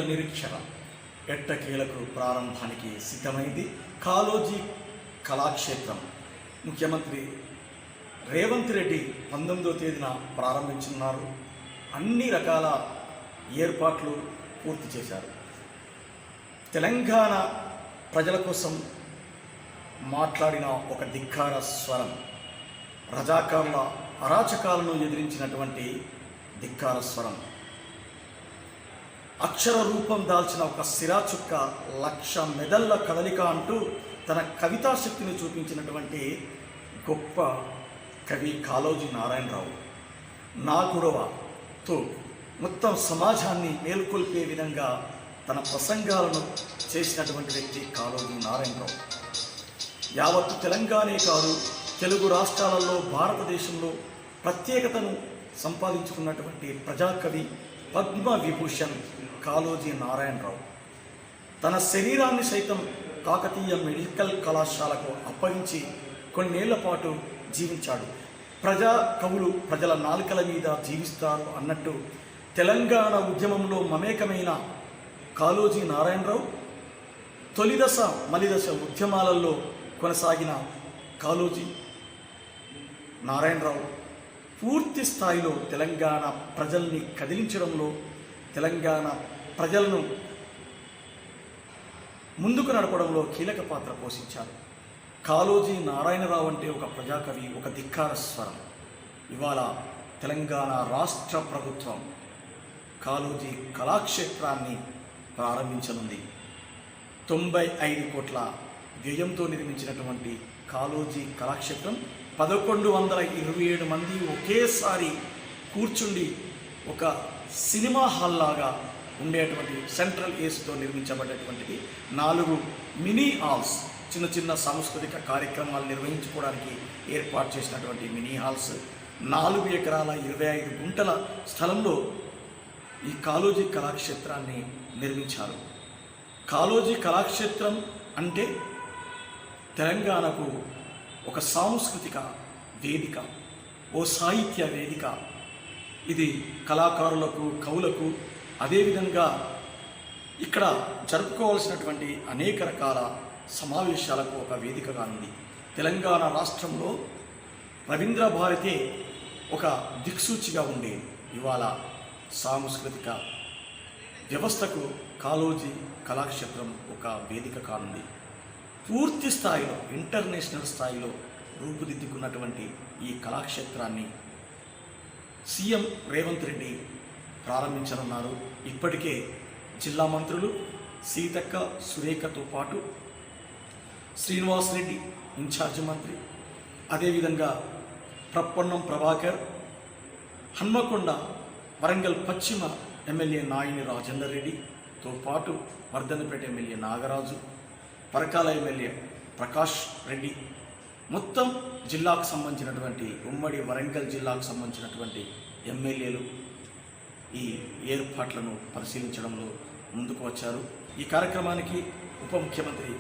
నిరీక్షణ ఎట్టకేలకు ప్రారంభానికి సిద్ధమైంది కాళోజీ కళాక్షేత్రం. ముఖ్యమంత్రి రేవంత్ రెడ్డి 19వ తేదీన ప్రారంభించనున్నారు. అన్ని రకాల ఏర్పాట్లు పూర్తి చేశారు. తెలంగాణ ప్రజల కోసం మాట్లాడిన ఒక ధిక్కార స్వరం, రజాకారుల అరాచకాలను ఎదిరించినటువంటి ధిక్కార స్వరం, అక్షర రూపం దాల్చిన ఒక సిరాచుక్క, 1,00,000 మెదళ్ల కదలిక అంటూ తన కవితా శక్తిని చూపించినటువంటి గొప్ప కవి కాళోజీ నారాయణరావు. నా గొడవతో మొత్తం సమాజాన్ని మేల్కొల్పే విధంగా తన ప్రసంగాలను చేసినటువంటి వ్యక్తి కాళోజీ నారాయణరావు. యావత్తు తెలంగాణే కాదు, తెలుగు రాష్ట్రాలలో, భారతదేశంలో ప్రత్యేకతను సంపాదించుకున్నటువంటి ప్రజాకవి, పద్మ విభూషణ్ కాళోజీ నారాయణరావు. తన శరీరాన్ని సైతం కాకతీయ మెడికల్ కళాశాలకు అప్పగించి కొన్నేళ్ల పాటు జీవించాడు. ప్రజా కవులు ప్రజల నాలుకల మీద జీవిస్తారు అన్నట్టు తెలంగాణ ఉద్యమంలో మమేకమైన కాళోజీ నారాయణరావు, తొలిదశ మలిదశ ఉద్యమాలలో కొనసాగిన కాళోజీ నారాయణరావు పూర్తి స్థాయిలో తెలంగాణ ప్రజల్ని కదిలించడంలో, తెలంగాణ ప్రజలను ముందుకు నడపడంలో కీలక పాత్ర పోషించారు. కాళోజీ నారాయణరావు అంటే ఒక ప్రజాకవి, ఒక ధిక్కార స్వరం. ఇవాళ తెలంగాణ రాష్ట్ర ప్రభుత్వం కాళోజీ కళాక్షేత్రాన్ని ప్రారంభించనుంది. 95 కోట్ల వ్యయంతో నిర్మించినటువంటి కాళోజీ కళాక్షేత్రం 1127 మంది ఒకేసారి కూర్చుండి ఒక సినిమా హాల్ లాగా ఉండేటువంటి సెంట్రల్ ఏసీతో నిర్మించబడేటువంటిది. 4 మినీ హాల్స్, చిన్న చిన్న సాంస్కృతిక కార్యక్రమాలు నిర్వహించుకోవడానికి ఏర్పాటు చేసినటువంటి మినీ హాల్స్, 4 ఎకరాల 25 గుంటల స్థలంలో ఈ కాళోజీ కళాక్షేత్రాన్ని నిర్మించారు. కాళోజీ కళాక్షేత్రం అంటే తెలంగాణకు ఒక సాంస్కృతిక వేదిక, ఓ సాహిత్య వేదిక. ఇది కళాకారులకు, కవులకు, అదేవిధంగా ఇక్కడ జరుపుకోవాల్సినటువంటి అనేక రకాల సమావేశాలకు ఒక వేదికగా ఉంది. తెలంగాణ రాష్ట్రంలో రవీంద్ర భారతి ఒక దిక్సూచిగా ఉండేది. ఇవాళ సాంస్కృతిక వ్యవస్థకు కాళోజీ కళాక్షేత్రం ఒక వేదిక కానుంది. పూర్తి స్థాయిలో, ఇంటర్నేషనల్ స్థాయిలో రూపుదిద్దుకున్నటువంటి ఈ కళాక్షేత్రాన్ని సీఎం రేవంత్ రెడ్డి ప్రారంభించనున్నారు. ఇప్పటికే జిల్లా మంత్రులు సీతక్క, సురేఖతో పాటు శ్రీనివాస్ రెడ్డి ఇన్ఛార్జి మంత్రి, అదేవిధంగా ప్రప్పన్నం ప్రభాకర్, హన్మకొండ వరంగల్ పశ్చిమ ఎమ్మెల్యే నాయిని రాజేందర్ రెడ్డితో పాటు వర్ధన్నపేట ఎమ్మెల్యే నాగరాజు, పరకాల ఎమ్మెల్యే ప్రకాష్ రెడ్డి, మొత్తం జిల్లాకు సంబంధించినటువంటి, ఉమ్మడి వరంగల్ జిల్లాకు సంబంధించినటువంటి ఎమ్మెల్యేలు ఈ ఏర్పాట్లను పరిశీలించడంలో ముందుకు వచ్చారు. ఈ కార్యక్రమానికి ఉప ముఖ్యమంత్రి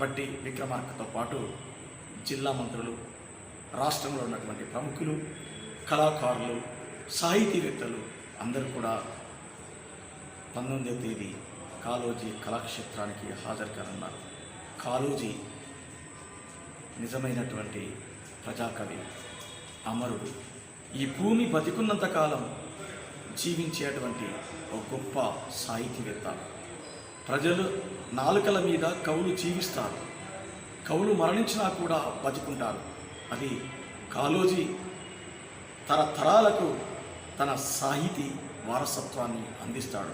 బట్టి విక్రమార్కతో పాటు జిల్లా మంత్రులు, రాష్ట్రంలో ఉన్నటువంటి ప్రముఖులు, కళాకారులు, సాహితీవేత్తలు అందరూ కూడా 19వ తేదీ కాళోజీ కళాక్షేత్రానికి హాజరు కానున్నారు. కాళోజీ నిజమైనటువంటి ప్రజాకవి, అమరుడు. ఈ భూమి బతికున్నంతకాలం జీవించేటువంటి ఒక గొప్ప సాహితీవేత్త. ప్రజలు నాలుకల మీద కవులు జీవిస్తారు, కవులు మరణించినా కూడా బతుకుంటారు. అది కాళోజీ తరతరాలకు తన సాహితీ వారసత్వాన్ని అందిస్తాడు.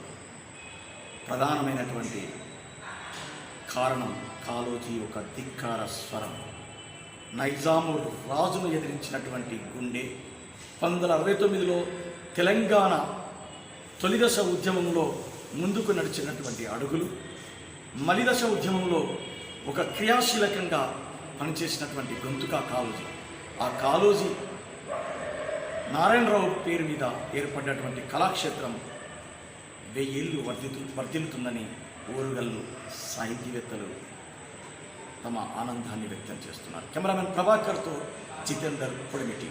ప్రధానమైనటువంటి కారణం కాళోజీ ఒక ధిక్కార స్వరం. నైజాము రాజును ఎదిరించినటువంటి గుండె. 1969లో తెలంగాణ తొలిదశ ఉద్యమంలో ముందుకు నడిచినటువంటి అడుగులు, మలిదశ ఉద్యమంలో ఒక క్రియాశీలకంగా పనిచేసినటువంటి గొంతుక కాళోజీ. ఆ కాళోజీ నారాయణరావు పేరు మీద ఏర్పడినటువంటి కళాక్షేత్రం 1000 ఏళ్ళు వర్ధిల్లుతుందని ఓరుగల్లు సాహితీవేత్తలు తమ ఆనందాన్ని వ్యక్తం చేస్తున్నారు. కెమెరామెన్ ప్రభాకర్తో జితేందర్ పొడిమిటి.